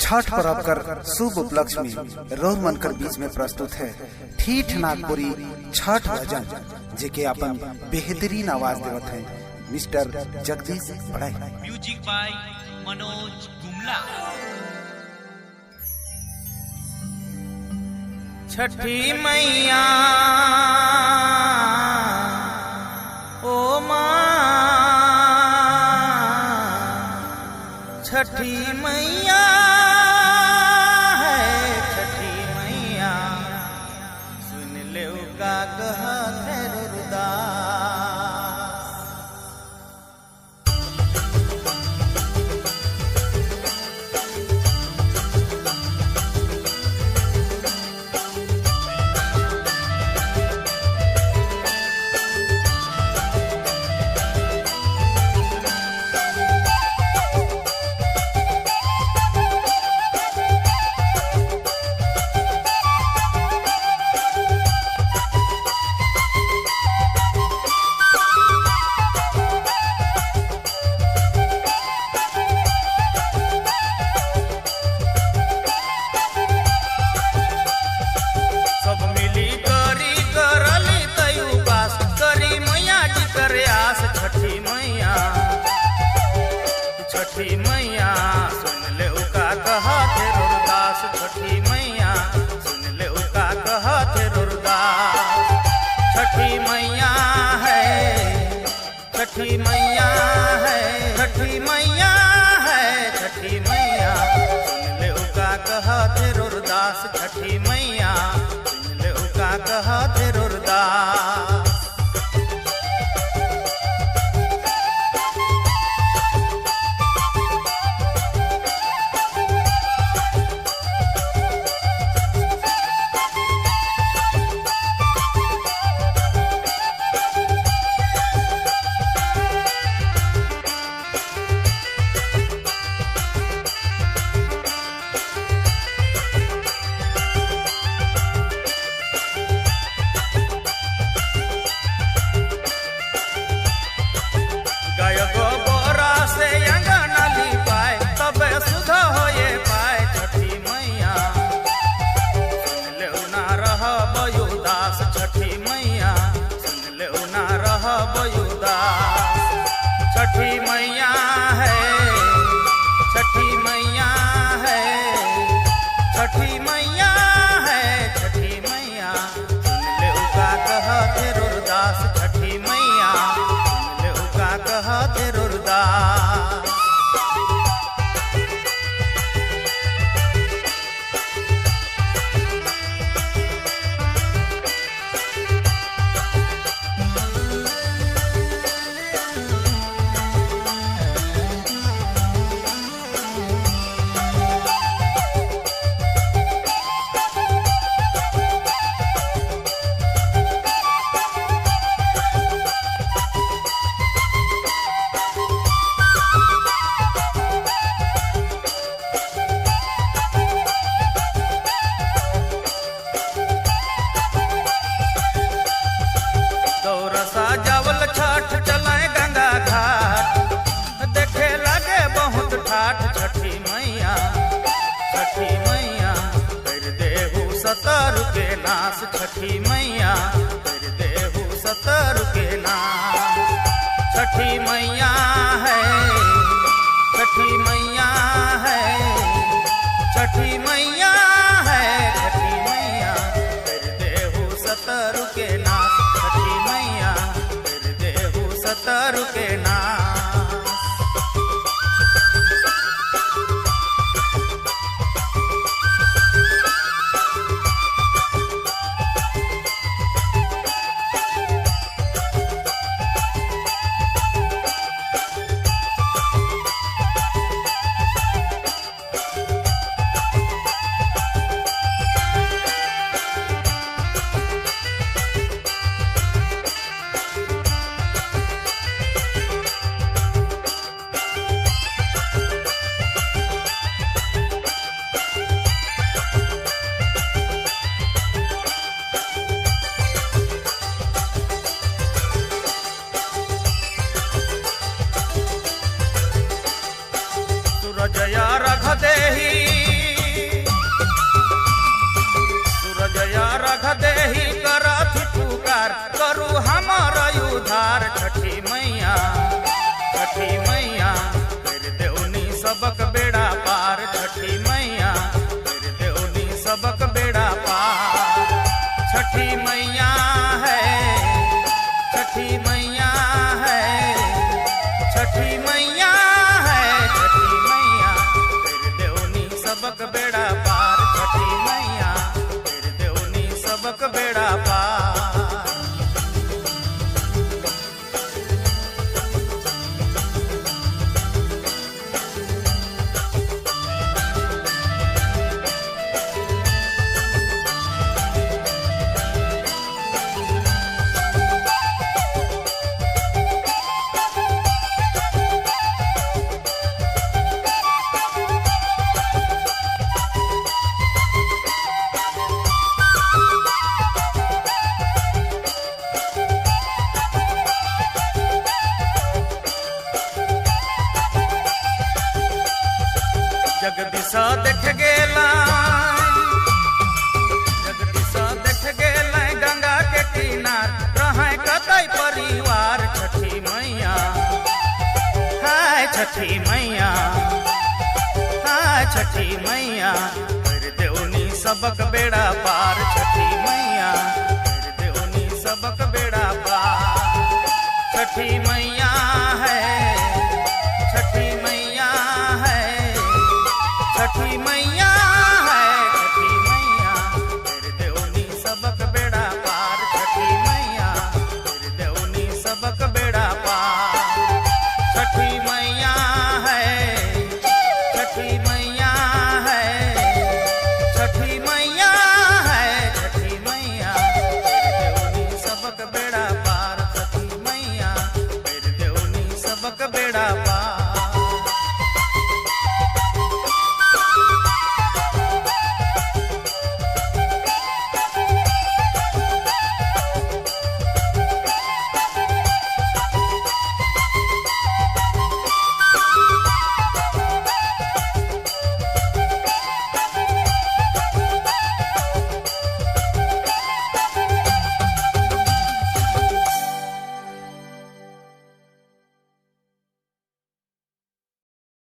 छठ पर्व कर शुभ उपलक्ष्य में रोर मनकर बीच में प्रस्तुत है ठीठ नागपुरी छठ भजन जेके अपन बेहतरीन आवाज देवत है मिस्टर जगदीश पढ़ाई। Music by Manoj Gumla. छठी मैया ओ माँ, छठी मैया है छठी मैया, सुन ले का कहत है रुदास। छठी मैया, छठी मैया सुन ले का कहत है रुदास। छठी मैया सुन ले का कहत है रुदास। छठी मैया है छठी मैया है छठी मैया है छठी मैया, सुन ले का कहत है रुदास। छठी मैया सुन ले का कहत है रुदास। छठी मैया सुन ले ना रह बयुदास। छठी मैया है छठी मैया है छठी मैया है छठी मैया, सुन ले का कहत है रुदास। छठी मैया सुन ले का कहत है रुदास। साजावल छठ चलाए गंगा घाट, देखे लगे बहुत ठाठ। छठी मैया कर देहु सतर के नाश। छठी मैया कर देहु सतर के नाश। छठी मैया है छठी मैया है छठी मैया है छठी मैया, कर देहु सतर के नाश। छठी मैया कर देहु सतर के नाश। जया रख देही रख देही करथि पुकार करू हमर उद्धार छठी मैया कर देउनी सबक बेड़ा पार छठी मैया कर देउनी सबक बेड़ा पार छठी मैया है छठी मैया है छठी मैया है छठी मैया कर देउनी सबक बेड़ा पार छठी मैया कर देउनी सबक बेड़ा पार जगदीश देख गेला गंगा के किनार रहे कतई परिवार छठी मैया हाय छठी मैया हाय छठी मैया कर देउनी सबक बेड़ा पार छठी मैया कर देउनी सबक बेड़ा पार छठी मैया है